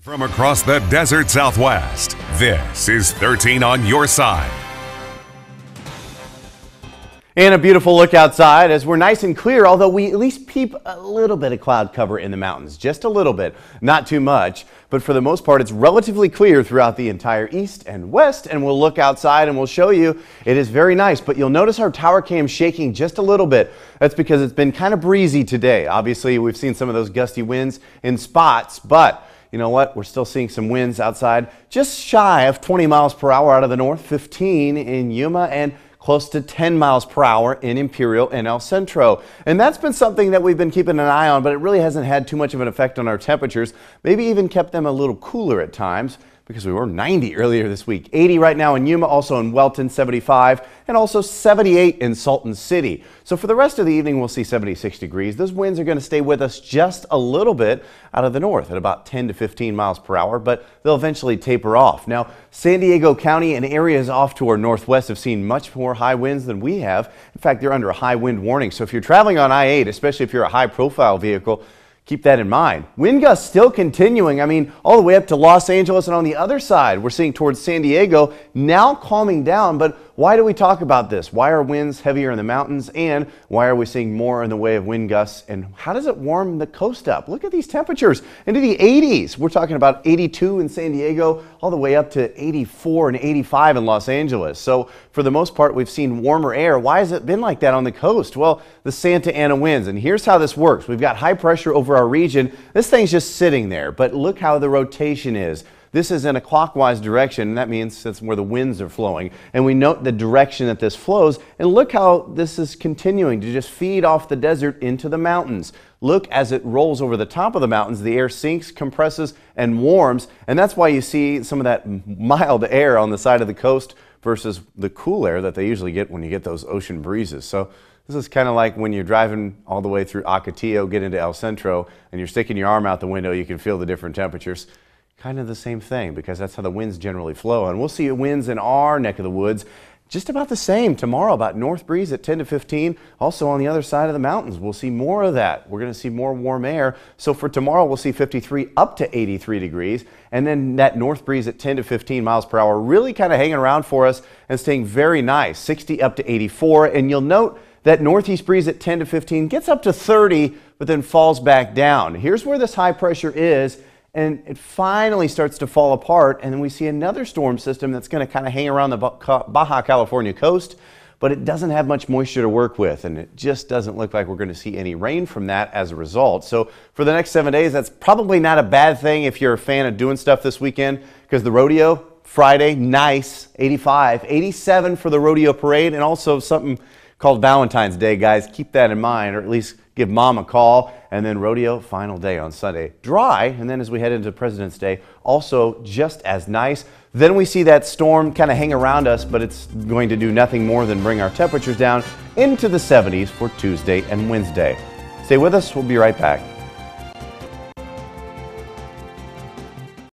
From across the desert Southwest, this is 13 on your side. And a beautiful look outside as we're nice and clear, although we at least peep a little bit of cloud cover in the mountains. Just a little bit, not too much. But for the most part, it's relatively clear throughout the entire east and west. And we'll look outside and we'll show you it is very nice. But you'll notice our tower cam shaking just a little bit. That's because it's been kind of breezy today. Obviously, we've seen some of those gusty winds in spots, but you know what? We're still seeing some winds outside just shy of 20 miles per hour out of the north, 15 in Yuma, and close to 10 miles per hour in Imperial and El Centro. And that's been something that we've been keeping an eye on, but it really hasn't had too much of an effect on our temperatures. Maybe even kept them a little cooler at times, because we were 90 earlier this week. 80 right now in Yuma, also in Welton, 75, and also 78 in Salton City. So for the rest of the evening, we'll see 76 degrees. Those winds are going to stay with us just a little bit out of the north at about 10 to 15 miles per hour, but they'll eventually taper off. Now, San Diego County and areas off to our northwest have seen much more high winds than we have. In fact, they're under a high wind warning. So if you're traveling on I-8, especially if you're a high-profile vehicle, keep that in mind. Wind gusts still continuing. I mean, all the way up to Los Angeles, and on the other side, we're seeing towards San Diego, now calming down. But why do we talk about this? Why are winds heavier in the mountains? And why are we seeing more in the way of wind gusts? And how does it warm the coast up? Look at these temperatures into the 80s. We're talking about 82 in San Diego, all the way up to 84 and 85 in Los Angeles. So for the most part, we've seen warmer air. Why has it been like that on the coast? Well, the Santa Ana winds. And here's how this works. We've got high pressure over our region. This thing's just sitting there, but look how the rotation is. This is in a clockwise direction, and that means that's where the winds are flowing. And we note the direction that this flows, and look how this is continuing to just feed off the desert into the mountains. Look, as it rolls over the top of the mountains, the air sinks, compresses, and warms, and that's why you see some of that mild air on the side of the coast versus the cool air that they usually get when you get those ocean breezes. So this is kind of like when you're driving all the way through Ocotillo, get into El Centro, and you're sticking your arm out the window, you can feel the different temperatures. Kind of the same thing, because that's how the winds generally flow. And we'll see winds in our neck of the woods just about the same tomorrow, about north breeze at 10 to 15. Also on the other side of the mountains, we'll see more of that. We're going to see more warm air. So for tomorrow, we'll see 53 up to 83 degrees. And then that north breeze at 10 to 15 miles per hour really kind of hanging around for us and staying very nice, 60 up to 84. And you'll note that northeast breeze at 10 to 15 gets up to 30, but then falls back down. Here's where this high pressure is. And it finally starts to fall apart, and then we see another storm system that's going to kind of hang around the Baja California coast, but it doesn't have much moisture to work with, and it just doesn't look like we're going to see any rain from that as a result. So for the next 7 days, that's probably not a bad thing if you're a fan of doing stuff this weekend, because the rodeo, Friday, nice, 85, 87 for the rodeo parade, and also something called Valentine's Day, guys. Keep that in mind, or at least give mom a call. And then rodeo, final day on Sunday. Dry, and then as we head into President's Day, also just as nice. Then we see that storm kind of hang around us, but it's going to do nothing more than bring our temperatures down into the 70s for Tuesday and Wednesday. Stay with us, we'll be right back.